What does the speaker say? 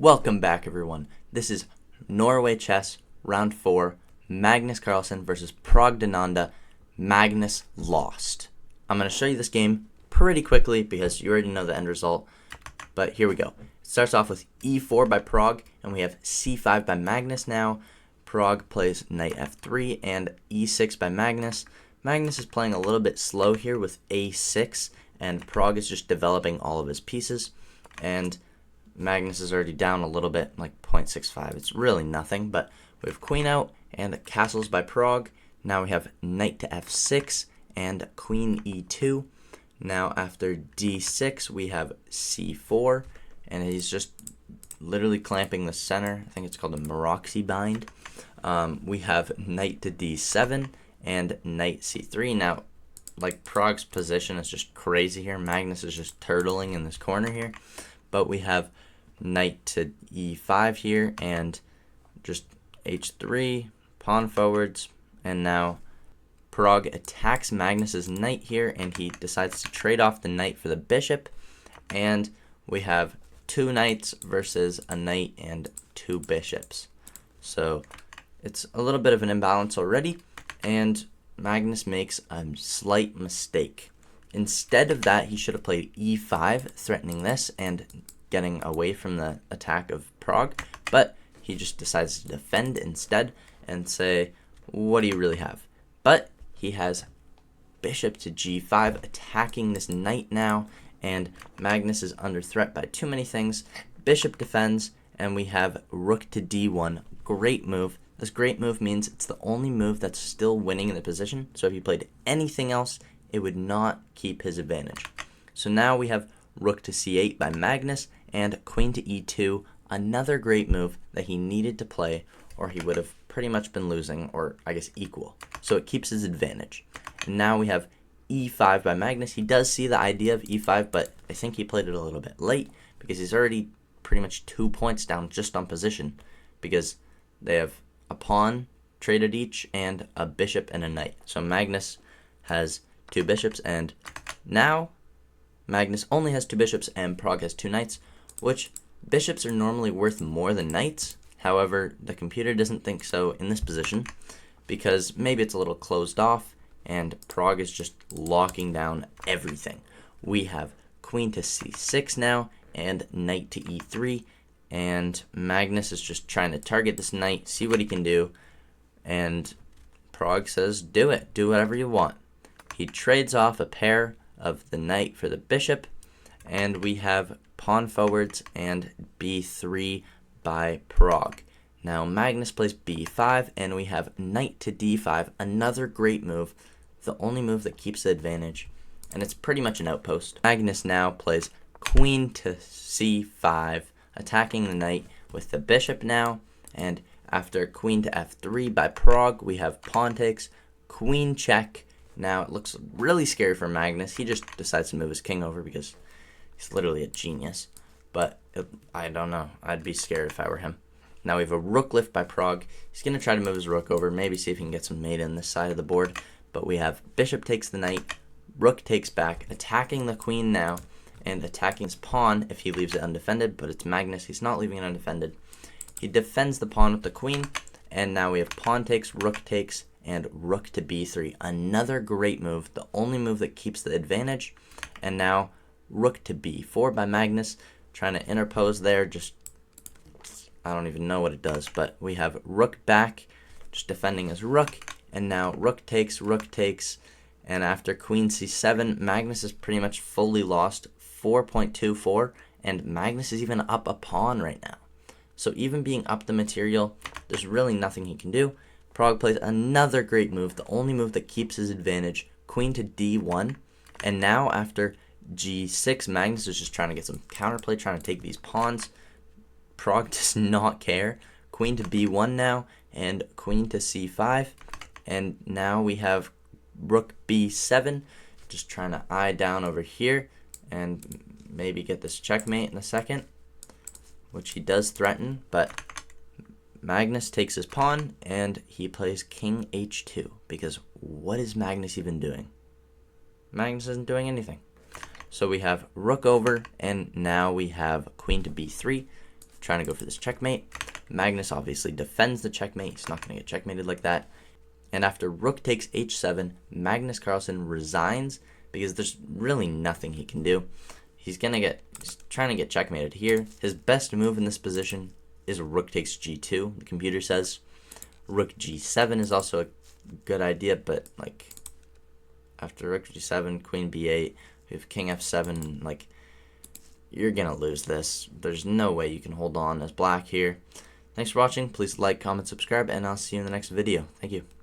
Welcome back, everyone. This is Norway Chess, Round 4, Magnus Carlsen versus Progdananda, Magnus Lost. I'm going to show you this game pretty quickly because you already know the end result, but here we go. It starts off with e4 by Prog, and we have c5 by Magnus now. Prog plays knight f3 and e6 by Magnus. Magnus is playing a little bit slow here with a6, and Prog is just developing all of his pieces, and Magnus is already down a little bit, like 0.65. It's really nothing, but we have queen out and castles by Prog. Now we have knight to f6 and queen e2. Now after d6, we have c4, and he's just literally clamping the center. I think it's called a Maroxy bind. We have knight to d7 and knight c3. Now, like, Prog's position is just crazy here. Magnus is just turtling in this corner here. But we have knight to e5 here and just h3, pawn forwards, and now Prog attacks Magnus's knight here, and he decides to trade off the knight for the bishop, and we have two knights versus a knight and two bishops. So it's a little bit of an imbalance already, and Magnus makes a slight mistake. Instead of that, he should have played e5, threatening this and getting away from the attack of Prog, but he just decides to defend instead and say, what do you really have? But he has bishop to g5 attacking this knight now, and Magnus is under threat by too many things. Bishop defends, and we have rook to d1. Great move. This great move means it's the only move that's still winning in the position, so if he played anything else, it would not keep his advantage. So now we have rook to c8 by Magnus and queen to e2, another great move that he needed to play or he would have pretty much been losing, or I guess equal. So it keeps his advantage. And now we have e5 by Magnus. He does see the idea of e5, but I think he played it a little bit late because he's already pretty much 2 points down just on position because they have a pawn traded each and a bishop and a knight. So Magnus has two bishops, and now Magnus only has two bishops and Prog has two knights, which bishops are normally worth more than knights. However, the computer doesn't think so in this position because maybe it's a little closed off and Prog is just locking down everything. We have queen to c6 now and knight to e3, and Magnus is just trying to target this knight, see what he can do, and Prog says, do it, do whatever you want. He trades off a pair of the knight for the bishop, and we have pawn forwards and b3 by Prog. Now Magnus plays b5, and we have knight to d5, another great move, the only move that keeps the advantage, and it's pretty much an outpost. Magnus now plays queen to c5, attacking the knight with the bishop now, and after queen to f3 by Prog, we have pawn takes, queen check. Now it looks really scary for Magnus. He just decides to move his king over because he's literally a genius. But I don't know. I'd be scared if I were him. Now we have a rook lift by Prog. He's going to try to move his rook over, maybe see if he can get some mate on this side of the board. But we have bishop takes the knight, rook takes back, attacking the queen now, and attacking his pawn if he leaves it undefended. But it's Magnus. He's not leaving it undefended. He defends the pawn with the queen, and now we have pawn takes, and rook to b3. Another great move, the only move that keeps the advantage. And now rook to b4 by Magnus, trying to interpose there. Just, I don't even know what it does, but we have rook back, just defending his rook. And now rook takes, and after queen c7, Magnus is pretty much fully lost, 4.24, and Magnus is even up a pawn right now. So even being up the material, there's really nothing he can do. Prog plays another great move, the only move that keeps his advantage, queen to d1. And now after g6, Magnus is just trying to get some counterplay, trying to take these pawns. Prog does not care. Queen to b1 now, and queen to c5. And now we have rook b7, just trying to eye down over here and maybe get this checkmate in a second, which he does threaten, but Magnus takes his pawn, and he plays king h2, because what is Magnus even doing? Magnus isn't doing anything. So we have rook over, and now we have queen to b3. trying to go for this checkmate. Magnus obviously defends the checkmate. He's not going to get checkmated like that. And after rook takes h7, Magnus Carlsen resigns because there's really nothing he can do. He's trying to get checkmated here. His best move in this position is rook takes g2, the computer says. Rook g7 is also a good idea, but like after rook g7, queen b8, we have king f7, like you're gonna lose this. There's no way you can hold on as black here. Thanks for watching. Please like, comment, subscribe, and I'll see you in the next video. Thank you.